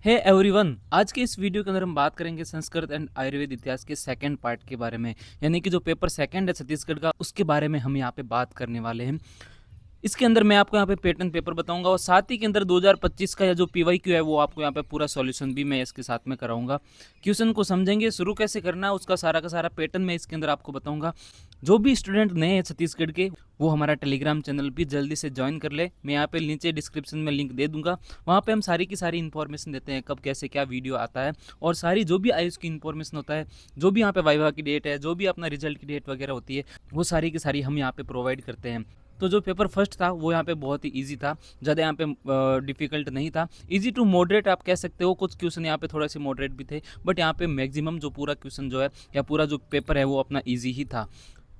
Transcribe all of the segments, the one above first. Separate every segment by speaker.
Speaker 1: Hey everyone, आज के इस वीडियो के अंदर हम बात करेंगे संस्कृत एंड आयुर्वेद इतिहास के सेकंड पार्ट के बारे में। यानी कि जो पेपर सेकंड है छत्तीसगढ़ का, उसके बारे में हम यहाँ पे बात करने वाले हैं। इसके अंदर मैं आपको यहाँ पे पैटर्न पेपर बताऊंगा और साथ ही के अंदर 2025 का या जो पीवाईक्यू है वो आपको यहाँ पे पूरा सॉल्यूशन भी मैं इसके साथ में कराऊंगा। क्वेश्चन को समझेंगे, शुरू कैसे करना है उसका सारा का सारा पैटर्न मैं इसके अंदर आपको बताऊंगा। जो भी स्टूडेंट नए हैं छत्तीसगढ़ के, वो हमारा टेलीग्राम चैनल भी जल्दी से ज्वाइन कर ले। मैं यहाँ पे नीचे डिस्क्रिप्शन में लिंक दे दूंगा। वहाँ पे हम सारी की सारी इन्फॉर्मेशन देते हैं, कब कैसे क्या वीडियो आता है और सारी जो भी आयुष की इन्फॉर्मेशन होता है, जो भी यहाँ पे वाइवा की डेट है, जो भी अपना रिजल्ट की डेट वगैरह होती है, वो सारी की सारी हम यहाँ पे प्रोवाइड करते हैं। तो जो पेपर फर्स्ट था वो यहाँ पे बहुत ही इजी था, ज़्यादा यहाँ पे डिफिकल्ट नहीं था। इजी टू मॉडरेट आप कह सकते हो। कुछ क्वेश्चन यहाँ पे थोड़े से मॉडरेट भी थे, बट यहाँ पे मैक्सिमम जो पूरा क्वेश्चन जो है या पूरा जो पेपर है वो अपना इजी ही था।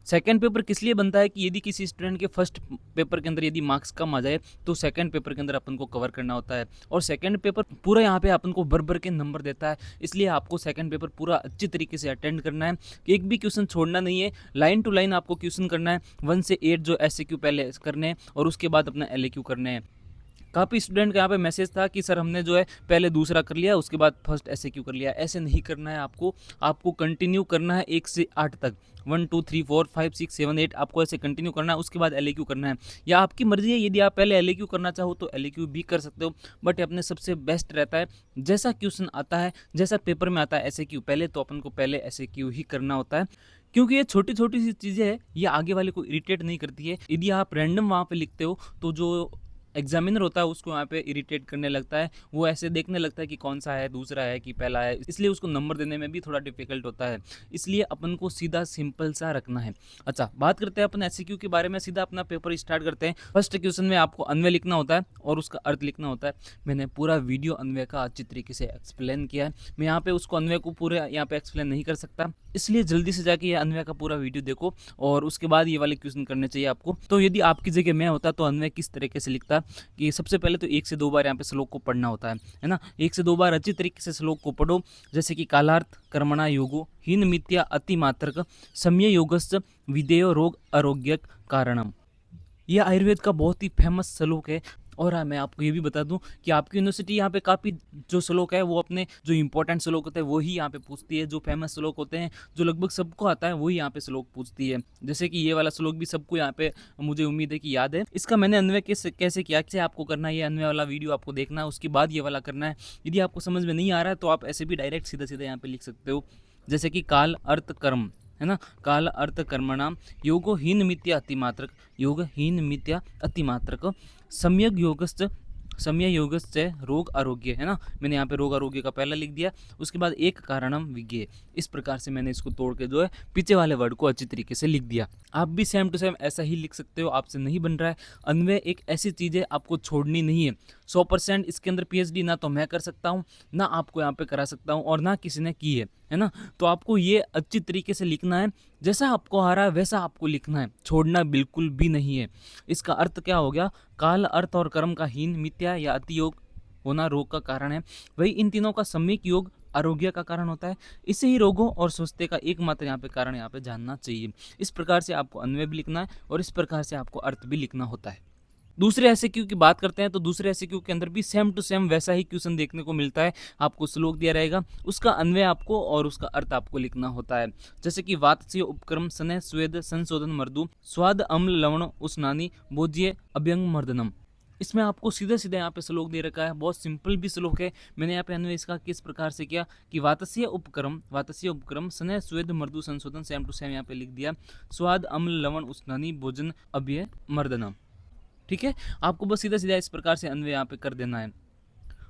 Speaker 1: सेकंड पेपर किस लिए बनता है कि यदि किसी स्टूडेंट के फर्स्ट पेपर के अंदर यदि मार्क्स कम आ जाए तो सेकंड पेपर के अंदर अपन को कवर करना होता है, और सेकंड पेपर पूरा यहाँ पे अपन को भर के नंबर देता है। इसलिए आपको सेकंड पेपर पूरा अच्छी तरीके से अटेंड करना है, एक भी क्वेश्चन छोड़ना नहीं है। लाइन टू लाइन आपको क्वेश्चन करना है, 1 से 8 जो एसएक्यू पहले करने हैं और उसके बाद अपना एलएक्यू करने हैं। काफ़ी स्टूडेंट का यहाँ पे मैसेज था कि सर हमने जो है पहले दूसरा कर लिया उसके बाद फर्स्ट एसएक्यू कर लिया। ऐसे नहीं करना है, आपको कंटिन्यू करना है 1 से 8 तक, 1 2 3 4 5 6 7 8 आपको ऐसे कंटिन्यू करना है। उसके बाद एलएक्यू करना है, या आपकी मर्जी है। यदि आप पहले एलएक्यू करना चाहो तो एलएक्यू भी कर सकते हो, बट अपने सबसे बेस्ट रहता है जैसा क्वेश्चन आता है, जैसा पेपर में आता है एसएक्यू पहले, तो अपन को पहले एसएक्यू ही करना होता है। क्योंकि ये छोटी छोटी सी चीज़ें हैं, ये आगे वाले को इरिटेट नहीं करती है। यदि आप रैंडम वहाँ पे लिखते हो तो जो एग्जामिनर होता है उसको यहाँ पे इरिटेट करने लगता है, वो ऐसे देखने लगता है कि कौन सा है, दूसरा है कि पहला है, इसलिए उसको नंबर देने में भी थोड़ा डिफिकल्ट होता है। इसलिए अपन को सीधा सिंपल सा रखना है। अच्छा, बात करते हैं अपन एसक्यू के बारे में। सीधा अपना पेपर स्टार्ट करते हैं। फर्स्ट क्वेश्चन में आपको अन्वय लिखना होता है और उसका अर्थ लिखना होता है। मैंने पूरा वीडियो अन्वय का अच्छी तरीके से एक्सप्लेन किया है। मैं यहाँ पे उसको अन्वय को पूरे यहाँ पे एक्सप्लेन नहीं कर सकता, इसलिए जल्दी से जाके ये अन्वय का पूरा वीडियो देखो और उसके बाद ये वाले क्वेश्चन करने चाहिए आपको। तो यदि आपकी जगह मैं होता तो अन्वय किस तरीके से लिखता कि सबसे पहले तो 1 से 2 बार यहाँ पे श्लोक को पढ़ना होता है ना। 1 से 2 बार अच्छी तरीके से श्लोक को पढ़ो, जैसे कि कालार्थ कर्मणा योगो हीन मिथ्या अति मात्रक सम्य योगस्य विदेयो रोग आरोग्यक कारणम। यह आयुर्वेद का बहुत ही फेमस श्लोक है। और हाँ, मैं आपको ये भी बता दूं कि आपकी यूनिवर्सिटी यहाँ पे काफ़ी जो श्लोक है वो अपने जो इंपॉर्टेंट श्लोक होते हैं वही यहाँ पे पूछती है। जो फेमस श्लोक होते हैं जो लगभग सबको आता है वही यहाँ पे श्लोक पूछती है। जैसे कि ये वाला श्लोक भी सबको यहाँ पे मुझे उम्मीद है कि याद है। इसका मैंने अन्वय कैसे किया, कैसे आपको करना है, ये अन्वय वाला वीडियो आपको देखना है, उसके बाद ये वाला करना है। यदि आपको समझ में नहीं आ रहा है तो आप ऐसे भी डायरेक्ट सीधा सीधा यहाँ पे लिख सकते हो, जैसे कि काल अर्थ कर्म है ना। काल अर्थ कर्मणाम योगो हीन मिथ्या अतिमात्रक, योग हीन मिथ्या अतिमात्रक सम्यक योगस्य, सम्य योगस्य रोग आरोग्य है ना। मैंने यहाँ पे रोग आरोग्य का पहला लिख दिया, उसके बाद एक कारणम विज्ञेय। इस प्रकार से मैंने इसको तोड़ के जो है पीछे वाले वर्ड को अच्छी तरीके से लिख दिया। आप भी सेम टू सेम ऐसा ही लिख सकते हो, आपसे नहीं बन रहा है। अन्वय एक ऐसी चीज़ है आपको छोड़नी नहीं है। 100% इसके अंदर पीएचडी ना तो मैं कर सकता हूँ, ना आपको यहाँ पे करा सकता हूँ, और ना किसी ने की है ना। तो आपको ये अच्छी तरीके से लिखना है, जैसा आपको आ रहा है वैसा आपको लिखना है, छोड़ना बिल्कुल भी नहीं है। इसका अर्थ क्या हो गया, काल अर्थ और कर्म का हीन मिथ्या या अति योग होना रोग का कारण है, वही इन तीनों का सम्यक योग आरोग्य का कारण होता है। इसे ही रोगों और स्वस्थ्य का एकमात्र यहाँ पे कारण यहाँ पे जानना चाहिए। इस प्रकार से आपको अन्वय भी लिखना है और इस प्रकार से आपको अर्थ भी लिखना होता है। दूसरे एसक्यू की बात करते हैं तो दूसरे एसक्यू के अंदर भी सेम टू सेम वैसा ही क्वेश्चन देखने को मिलता है। आपको श्लोक दिया रहेगा, उसका अन्वय आपको और उसका अर्थ आपको लिखना होता है। जैसे कि वातस्य उपक्रम सने स्वेद संशोधन मर्दु स्वाद अम्ल लवण उष्णानी भोज्य अभ्यंग मर्दनम। इसमें आपको सीधा सीधा यहाँ पे श्लोक दे रखा है, बहुत सिंपल भी श्लोक है। मैंने यहाँ पे अन्वय इसका किस प्रकार से किया कि वातस्य उपक्रम सने स्वेद मर्दु संशोधन, सेम टू सेम यहाँ पे लिख दिया। स्वाद अम्ल लवण उष्णानी भोजन अभ्य मर्दनम। ठीक है, आपको बस सीधा सीधा इस प्रकार से अन्वय यहाँ पे कर देना है।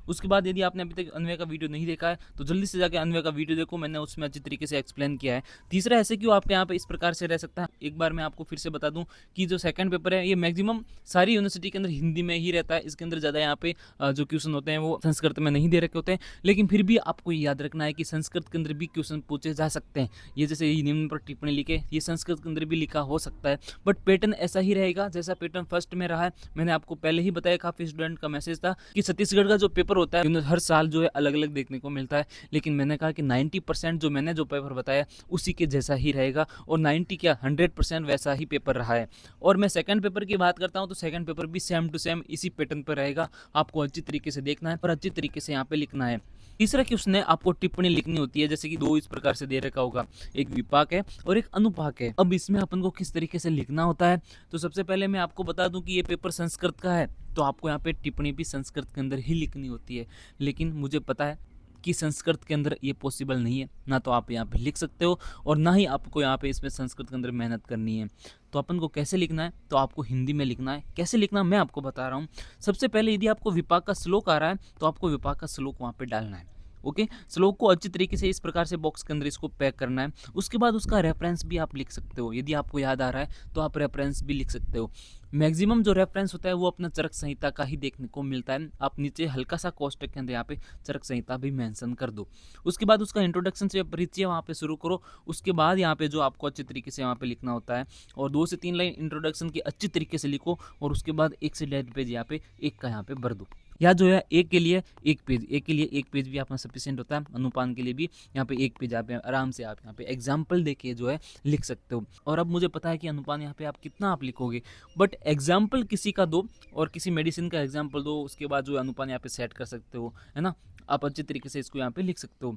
Speaker 1: उसके बाद यदि आपने अभी तक अन्वय का वीडियो नहीं देखा है तो जल्दी से जाके अन्वय का वीडियो देखो, मैंने उसमें अच्छी तरीके से एक्सप्लेन किया है। तीसरा ऐसे क्यों आपके यहाँ पे इस प्रकार से रह सकता है। एक बार मैं आपको फिर से बता दूं कि जो सेकंड पेपर है ये मैक्सिमम सारी यूनिवर्सिटी के अंदर हिंदी में ही रहता है। इसके अंदर ज़्यादा यहाँ पे जो क्वेश्चन होते हैं वो संस्कृत में नहीं दे रखे होते हैं, लेकिन फिर भी आपको याद रखना है कि संस्कृत के अंदर भी क्वेश्चन पूछे जा सकते हैं। ये जैसे ये निम्न पर टिप्पणी लिखे, ये संस्कृत के अंदर भी लिखा हो सकता है, बट पैटर्न ऐसा ही रहेगा जैसा पैटर्न फर्स्ट में रहा है। मैंने आपको पहले ही बताया, काफ़ी स्टूडेंट का मैसेज था कि छत्तीसगढ़ का जो पेपर पेपर होता है हर साल जो है अलग अलग देखने को मिलता है, लेकिन मैंने कहा कि 90% जो मैंने जो पेपर बताया उसी के जैसा ही रहेगा, और 90 क्या 100% वैसा ही पेपर रहा है। और मैं सेकंड पेपर की बात करता हूँ तो सेकंड पेपर भी सेम टू सेम इसी पैटर्न पर रहेगा। आपको अच्छी तरीके से देखना है, पर अच्छी तरीके से यहाँ पे लिखना है। तीसरा कि उसने आपको टिप्पणी लिखनी होती है, जैसे कि दो इस प्रकार से दे रखा होगा, एक विपाक है और एक अनुपाक है। अब इसमें अपन को किस तरीके से लिखना होता है, तो सबसे पहले मैं आपको बता दूं कि ये पेपर संस्कृत का है, तो आपको यहाँ पे टिप्पणी भी संस्कृत के अंदर ही लिखनी होती है। लेकिन मुझे पता है कि संस्कृत के अंदर ये पॉसिबल नहीं है, ना तो आप यहाँ पे लिख सकते हो और ना ही आपको यहाँ पे इसमें संस्कृत के अंदर मेहनत करनी है। तो अपन को कैसे लिखना है, तो आपको हिंदी में लिखना है। कैसे लिखना मैं आपको बता रहा हूँ। सबसे पहले यदि आपको विपाक का श्लोक आ रहा है तो आपको विपाक का श्लोक वहाँ पे डालना है। ओके, श्लोक को अच्छी तरीके से इस प्रकार से बॉक्स के अंदर इसको पैक करना है। उसके बाद उसका रेफरेंस भी आप लिख सकते हो, यदि आपको याद आ रहा है तो आप रेफरेंस भी लिख सकते हो। मैक्सिमम जो रेफरेंस होता है वो अपना चरक संहिता का ही देखने को मिलता है। आप नीचे हल्का सा कोष्टक के अंदर यहाँ पे चरक संहिता भी मेंशन कर दो। उसके बाद उसका इंट्रोडक्शन से परिचय वहाँ पे शुरू करो। उसके बाद यहाँ पे जो आपको अच्छी तरीके से वहाँ पे लिखना होता है, और 2 से 3 लाइन इंट्रोडक्शन की अच्छी तरीके से लिखो, और उसके बाद 1 से 1.5 पेज यहाँ पे एक का यहाँ पे भर दो, या जो है एक के लिए एक पेज भी आपका सफिशिएंट होता है। अनुपान के लिए भी यहाँ पे 1 पेज आप आराम से आप यहाँ पे एग्जाम्पल देके जो है लिख सकते हो। और अब मुझे पता है कि अनुपान यहाँ पे आप कितना आप लिखोगे, बट एग्जाम्पल किसी का दो और किसी मेडिसिन का एग्जाम्पल दो, उसके बाद जो अनुपान यहाँ पे सेट कर सकते हो, है ना। आप अच्छी तरीके से इसको यहाँ पे लिख सकते हो।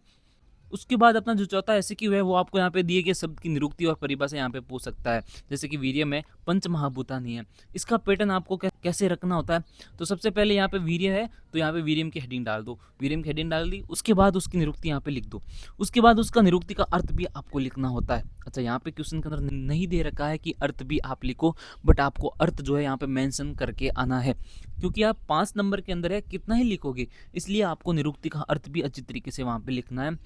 Speaker 1: उसके बाद अपना जो चौथा एसक्यू है वो आपको यहाँ पे दिए गए शब्द की निरुक्ति और परिभाषा यहाँ पे पूछ सकता है। जैसे कि वीर्य में पंच महाभूतानि है, इसका पैटर्न आपको कैसे रखना होता है। तो सबसे पहले यहाँ पे वीर्य है तो यहाँ पे वीर्यम की हेडिंग डाल दो, वीर्यम की हेडिंग डाल दी, उसके बाद उसकी निरुक्ति यहाँ पे लिख दो। उसके बाद उसका निरुक्ति का अर्थ भी आपको लिखना होता है। अच्छा, यहाँ पे क्वेश्चन के अंदर नहीं दे रखा है कि अर्थ भी आप लिखो, बट आपको अर्थ जो है यहाँ पे मेंशन करके आना है, क्योंकि आप 5 नंबर के अंदर है कितना ही लिखोगे, इसलिए आपको निरुक्ति का अर्थ भी अच्छी तरीके से वहाँ पे लिखना है।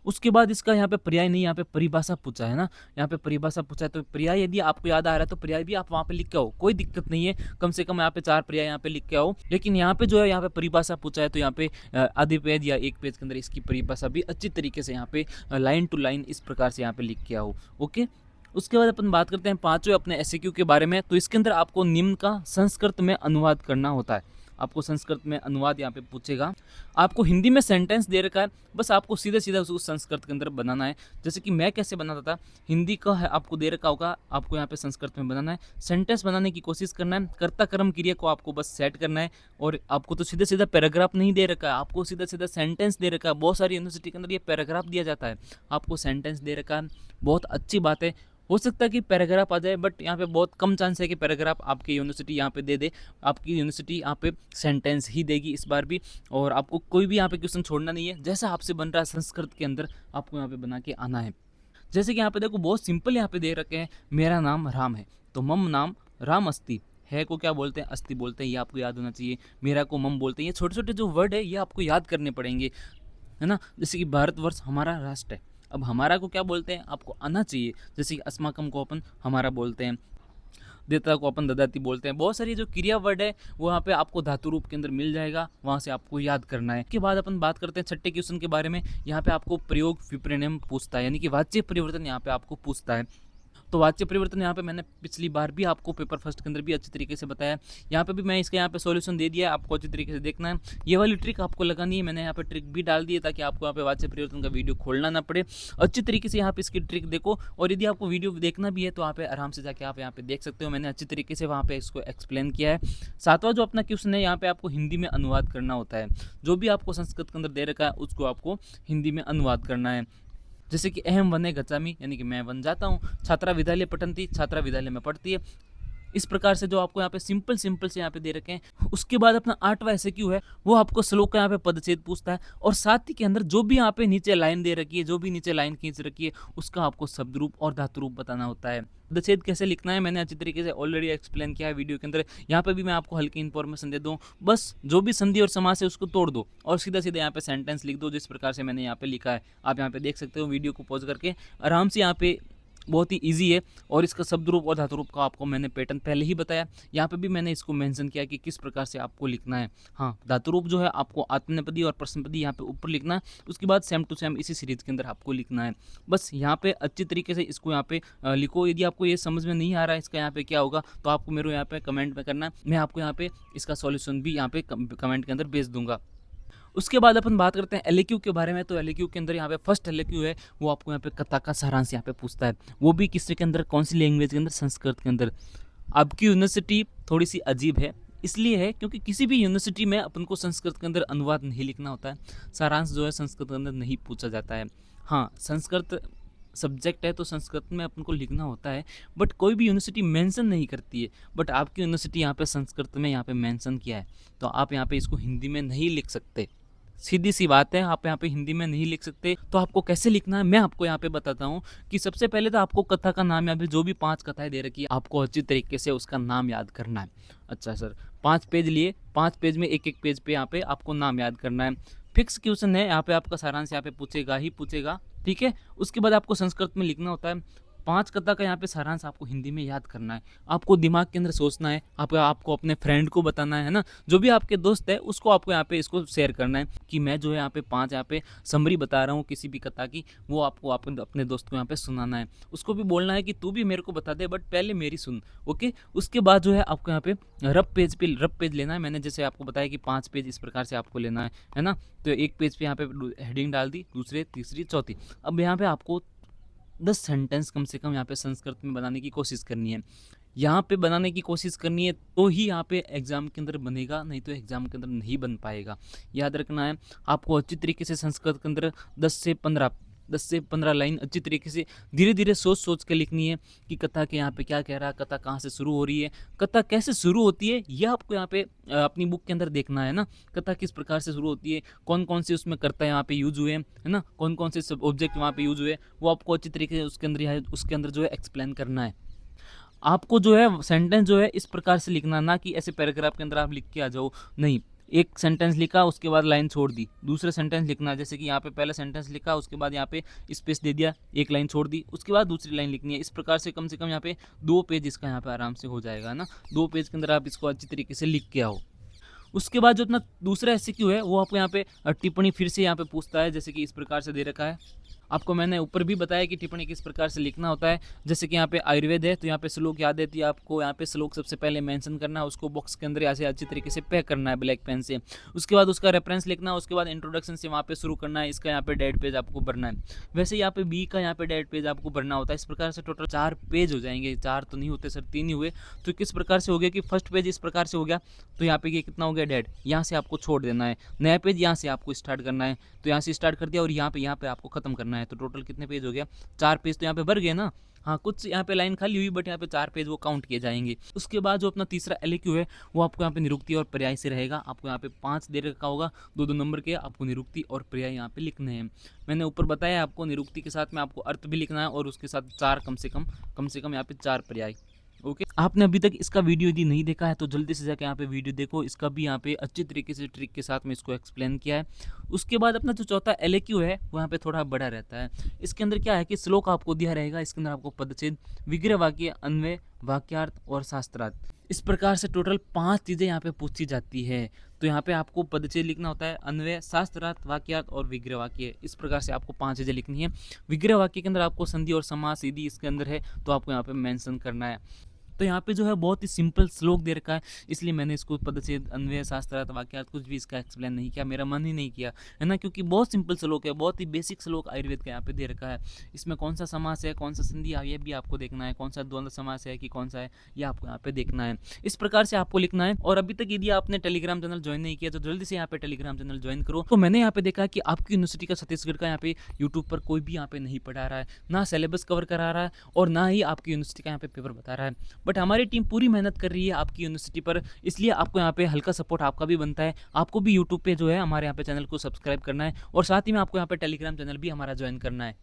Speaker 1: उसके बाद इसका यहाँ पे पर्याय नहीं, यहाँ पे परिभाषा पूछा है ना, यहाँ पे परिभाषा पूछा है, तो पर्याय यदि आपको याद आ रहा है तो पर्याय भी आप वहाँ पे लिख के आओ, कोई दिक्कत नहीं है। कम से कम यहाँ पे 4 पर्याय यहाँ पे लिख के आओ। लेकिन यहाँ पे जो है यहाँ पे परिभाषा पूछा है, तो यहाँ पे आधे पेज या 1 पेज के अंदर इसकी परिभाषा भी अच्छी तरीके से यहाँ पे लाइन टू लाइन इस प्रकार से यहाँ पे लिख के आओ। ओके, उसके बाद अपन बात करते हैं 5वें अपने एसक्यू के बारे में। तो इसके अंदर आपको निम्न का संस्कृत में अनुवाद करना होता है। आपको संस्कृत में अनुवाद यहाँ पे पूछेगा, आपको हिंदी में सेंटेंस दे रखा है, बस आपको सीधा सीधा उसको संस्कृत के अंदर बनाना है। जैसे कि मैं कैसे बनाता था, हिंदी का है आपको दे रखा होगा, आपको यहाँ पे संस्कृत में बनाना है, सेंटेंस बनाने की कोशिश करना है, कर्ता कर्म क्रिया को आपको बस सेट करना है। और आपको तो सीधा सीधा पैराग्राफ नहीं दे रखा है, आपको सीधा सीधा सेंटेंस दे रखा है। बहुत सारी यूनिवर्सिटी के अंदर ये पैराग्राफ दिया जाता है, आपको सेंटेंस दे रखा है, बहुत अच्छी बात है। हो सकता है कि पैराग्राफ आ जाए, बट यहाँ पे बहुत कम चांस है कि पैराग्राफ आपकी यूनिवर्सिटी यहाँ पे दे दे। आपकी यूनिवर्सिटी यहाँ पे सेंटेंस ही देगी इस बार भी, और आपको कोई भी यहाँ पे क्वेश्चन छोड़ना नहीं है। जैसा आपसे बन रहा है संस्कृत के अंदर आपको यहाँ पे बना के आना है। जैसे कि यहाँ पे देखो बहुत सिंपल यहाँ पे दे रखे हैं, मेरा नाम राम है, तो मम नाम राम अस्ति है को क्या बोलते हैं, अस्ति बोलते हैं, ये आपको याद होना चाहिए। मेरा को मम बोलते हैं। ये छोटे छोटे जो वर्ड है ये आपको याद करने पड़ेंगे, है ना। जैसे कि भारतवर्ष हमारा राष्ट्र है, अब हमारा को क्या बोलते हैं आपको आना चाहिए। जैसे कि अस्माकम को अपन हमारा बोलते हैं, देता को अपन ददाती बोलते हैं। बहुत सारी जो क्रिया वर्ड है वो यहाँ पे आपको धातु रूप के अंदर मिल जाएगा, वहाँ से आपको याद करना है। उसके बाद अपन बात करते हैं 6ठे क्वेश्चन के बारे में। यहाँ पे आपको प्रयोग विपरिणाम पूछता है, यानी कि वाच्य परिवर्तन यहाँ पे आपको पूछता है। तो वाच्य परिवर्तन यहाँ पे मैंने पिछली बार भी आपको पेपर फर्स्ट के अंदर भी अच्छी तरीके से बताया, यहाँ पे भी मैं इसका यहाँ पे सॉल्यूशन दे दिया है, आपको अच्छी तरीके से देखना है। ये वाली ट्रिक आपको लगानी है, मैंने यहाँ पे ट्रिक भी डाल दी है ताकि आपको यहाँ पे वाच्य परिवर्तन का वीडियो खोलना ना पड़े। अच्छी तरीके से यहाँ पे इसकी ट्रिक देखो, और यदि आपको वीडियो देखना भी है तो यहाँ पे आराम से जाके आप यहाँ पे देख सकते हो। मैंने अच्छी तरीके से वहाँ पे इसको एक्सप्लेन किया है। 7वां जो अपना क्वेश्चन है, यहाँ पे आपको हिंदी में अनुवाद करना होता है। जो भी आपको संस्कृत के अंदर दे रखा है उसको आपको हिंदी में अनुवाद करना है। जैसे कि अहम वने गच्छामि, यानी कि मैं वन जाता हूँ, छात्रा विद्यालय पठन्ति, छात्रा विद्यालय में पढ़ती है। इस प्रकार से जो आपको यहाँ पे सिंपल से यहाँ पे दे रखे हैं। उसके बाद अपना 8वां एसक्यू है, वो आपको श्लोक का यहाँ पे पदच्छेद पूछता है, और साथ ही के अंदर जो भी यहाँ पे नीचे लाइन दे रखी है, जो भी नीचे लाइन खींच रखी है, उसका आपको शब्द रूप और धातु रूप बताना होता है। पदच्छेद कैसे लिखना है मैंने अच्छी तरीके से ऑलरेडी एक्सप्लेन किया है वीडियो के अंदर। यहाँ पे भी मैं आपको हल्की इन्फॉर्मेशन दे दूँ, बस जो भी संधि और समास है उसको तोड़ दो और सीधा सीधा यहाँ पे सेंटेंस लिख दो, जिस प्रकार से मैंने यहाँ पे लिखा है। आप यहाँ पे देख सकते हो, वीडियो को पॉज करके आराम से। यहाँ पे बहुत ही इजी है, और इसका शब्द रूप और धातु रूप का आपको मैंने पैटर्न पहले ही बताया। यहाँ पे भी मैंने इसको मेंशन किया कि किस प्रकार से आपको लिखना है। हाँ, धातु रूप जो है आपको आत्मनेपदी और प्रश्नपदी यहाँ पे ऊपर लिखना है, उसके बाद सेम टू सेम इसी सीरीज के अंदर आपको लिखना है। बस यहाँ पे अच्छी तरीके से इसको यहाँ पे लिखो। यदि आपको ये समझ में नहीं आ रहा है इसका यहाँ पे क्या होगा, तो आपको मेरे यहाँ पे कमेंट में करना है, मैं आपको यहाँ पे इसका सॉल्यूशन भी यहाँ पे कमेंट के अंदर भेज दूंगा। उसके बाद अपन बात करते हैं एलएक्यू के बारे में। तो एलएक्यू के अंदर यहाँ पे फर्स्ट एलएक्यू है वो आपको यहाँ पे कथा का सारांश यहाँ पे पूछता है, वो भी किसके के अंदर, कौन सी लैंग्वेज के अंदर, संस्कृत के अंदर। आपकी यूनिवर्सिटी थोड़ी सी अजीब है, इसलिए है क्योंकि किसी भी यूनिवर्सिटी में अपन को संस्कृत के अंदर अनुवाद नहीं लिखना होता है, सारांश जो है संस्कृत के अंदर नहीं पूछा जाता है। हाँ, संस्कृत सब्जेक्ट है तो संस्कृत में अपन को लिखना होता है, बट कोई भी यूनिवर्सिटी मेंशन नहीं करती है। बट आपकी यूनिवर्सिटी यहाँ पे संस्कृत में यहाँ पे मेंशन किया है, तो आप यहाँ पे इसको हिंदी में नहीं लिख सकते। सीधी सी बात है, आप यहाँ पे हिंदी में नहीं लिख सकते। तो आपको कैसे लिखना है मैं आपको यहाँ पे बताता हूँ कि सबसे पहले तो आपको कथा का नाम, यहाँ पे जो भी 5 कथाएं दे रखी है आपको अच्छी तरीके से उसका नाम याद करना है। अच्छा सर, 5 पेज लिए, 5 पेज में एक एक पेज पे यहाँ पे आपको नाम याद करना है। फिक्स क्वेश्चन है, यहाँ पे आपका सारांश यहाँ पे पूछेगा ही पूछेगा, ठीक है। उसके बाद आपको संस्कृत में लिखना होता है। 5 कथा का यहाँ पे सारांश आपको हिंदी में याद करना है, आपको दिमाग के अंदर सोचना है, आपको अपने फ्रेंड को बताना है ना, जो भी आपके दोस्त है उसको आपको यहाँ पे इसको शेयर करना है कि मैं जो है यहाँ पे 5 यहाँ पे समरी बता रहा हूँ किसी भी कथा की, वो आपको अपने दोस्त को यहाँ पे सुनाना है। उसको भी बोलना है कि तू भी मेरे को बता दे बट पहले मेरी सुन, ओके। उसके बाद जो है आपको यहाँ पे रफ पेज लेना है। मैंने जैसे आपको बताया कि 5 पेज इस प्रकार से आपको लेना है ना। तो एक पेज पे यहाँ पे हेडिंग डाल दी, दूसरे, तीसरी, चौथी। अब यहाँ पे आपको 10 सेंटेंस कम से कम यहाँ पे संस्कृत में बनाने की कोशिश करनी है। यहाँ पे बनाने की कोशिश करनी है तो ही यहाँ पे एग्जाम के अंदर बनेगा, नहीं तो एग्जाम के अंदर नहीं बन पाएगा। याद रखना है आपको अच्छी तरीके से संस्कृत के अंदर 10 से 15 लाइन अच्छी तरीके से धीरे धीरे सोच के लिखनी है कि कथा के यहाँ पे क्या कह रहा है, कथा कहाँ से शुरू हो रही है, कथा कैसे शुरू होती है, यह आपको यहाँ पे अपनी बुक के अंदर देखना है ना। कथा किस प्रकार से शुरू होती है, कौन कौन से उसमें कर्ता यहाँ पे यूज हुए है ना, कौन कौन से सब ऑब्जेक्ट वहाँ पे यूज हुए, वो आपको अच्छी तरीके से उसके अंदर जो है एक्सप्लेन करना है। आपको जो है सेंटेंस जो है इस प्रकार से लिखना, ना कि ऐसे पैराग्राफ के अंदर आप लिख के आ जाओ, नहीं। एक सेंटेंस लिखा उसके बाद लाइन छोड़ दी, दूसरा सेंटेंस लिखना, जैसे कि यहाँ पे पहला सेंटेंस लिखा उसके बाद यहाँ पे स्पेस दे दिया, एक लाइन छोड़ दी, उसके बाद दूसरी लाइन लिखनी है। इस प्रकार से कम यहाँ पे 2 पेज इसका यहाँ पे आराम से हो जाएगा ना। 2 पेज के अंदर आप इसको अच्छी तरीके से लिख के आओ। उसके बाद जो अपना दूसरा एमसीक्यू है वो आपको यहाँ पे टिप्पणी फिर से यहाँ पे पूछता है, जैसे कि इस प्रकार से दे रखा है। आपको मैंने ऊपर भी बताया कि टिप्पणी किस प्रकार से लिखना होता है। जैसे कि यहाँ पे आयुर्वेद है तो यहाँ पे श्लोक याद देती है आपको, यहाँ पे श्लोक सबसे पहले मेंशन करना है, उसको बॉक्स के अंदर ऐसे अच्छी तरीके से पैक करना है ब्लैक पेन से। उसके बाद उसका रेफरेंस लिखना है, उसके बाद इंट्रोडक्शन से वहाँ पे शुरू करना है। इसका यहाँ पे डेट पेज आपको भरना है। वैसे यहाँ पे बी का यहाँ पे डेट पेज आपको भरना होता है। इस प्रकार से टोटल 4 पेज हो जाएंगे। 4 तो नहीं होते सर, 3 ही हुए। तो किस प्रकार से हो गया कि फर्स्ट पेज इस प्रकार से हो गया, तो यहाँ पे ये कितना हो गया डेट, यहाँ से आपको छोड़ देना है। नया पेज यहाँ से आपको स्टार्ट करना है, तो यहाँ से स्टार्ट कर दिया और यहाँ पे आपको खत्म करना है। तो टोटल कितने पेज हो गया, 4 पेज तो यहाँ पे भर गए ना। हाँ, कुछ यहाँ पे लाइन खाली हुई बट यहाँ पे 4 पेज वो काउंट किए जाएंगे। उसके बाद जो अपना तीसरा एलक्यू है वो आपको यहाँ पे निरुक्ति और पर्याय से रहेगा। आपको यहाँ पे 5 दे रखा होगा, 2-2 नंबर के। आपको निरुक्ति और पर्याय यहाँ पे लिखने हैं। मैंने ऊपर बताया आपको निरुक्ति के साथ में आपको अर्थ भी लिखना है और उसके साथ 4 कम से कम यहाँ पे 4 पर्याय। ओके, आपने अभी तक इसका वीडियो यदि नहीं देखा है तो जल्दी से जाकर यहाँ पे वीडियो देखो। इसका भी यहाँ पे अच्छी तरीके से ट्रिक के साथ में इसको एक्सप्लेन किया है। उसके बाद अपना जो चौथा एलक्यू है वो यहाँ पे थोड़ा बड़ा रहता है। इसके अंदर क्या है कि श्लोक आपको दिया रहेगा, इसके अंदर आपको पदच्छेद, विग्रह वाक्य, अन्वय, वाक्यार्थ और शास्त्रार्थ, इस प्रकार से टोटल 5 चीज़ें यहाँ पे पूछी जाती है। तो यहाँ पे आपको पदच्छेद लिखना होता है, अन्वय, शास्त्रार्थ, वाक्यार्थ और विग्रह वाक्य। इस प्रकार से आपको 5 चीज़ें लिखनी है। विग्रह वाक्य के अंदर आपको संधि और समास यदि इसके अंदर है तो आपको यहाँ पे मेंशन करना है। तो यहाँ पे जो है बहुत ही सिंपल श्लोक दे रखा है, इसलिए मैंने इसको पदच्छेद, अन्वय, शास्त्रार्थ, वाक्यार्थ कुछ भी इसका एक्सप्लेन नहीं किया, मेरा मन ही नहीं किया, है ना, क्योंकि बहुत सिंपल श्लोक है, बहुत ही बेसिक श्लोक आयुर्वेद का यहाँ पे दे रखा है। इसमें कौन सा समास है, कौन सा संधि है, ये भी आपको देखना है, कौन सा द्वंद्व समास है कि कौन सा है, ये आपको यहाँ पे देखना है। इस प्रकार से आपको लिखना है। और अभी तक यदि आपने टेलीग्राम चैनल ज्वाइन नहीं किया तो जल्दी से यहाँ पे टेलीग्राम चैनल ज्वाइन करो। तो मैंने यहाँ पे देखा कि आपकी यूनिवर्सिटी का छत्तीसगढ़ का यहाँ पे यूट्यूब पर कोई भी यहाँ पे नहीं पढ़ा रहा है, ना सिलेबस कवर करा रहा है और ना ही आपकी यूनिवर्सिटी का यहाँ पे पेपर बता रहा है। बट हमारी टीम पूरी मेहनत कर रही है आपकी यूनिवर्सिटी पर, इसलिए आपको यहाँ पे हल्का सपोर्ट आपका भी बनता है। आपको भी यूट्यूब पे जो है हमारे यहाँ पे चैनल को सब्सक्राइब करना है और साथ ही में आपको यहाँ पे टेलीग्राम चैनल भी हमारा ज्वाइन करना है।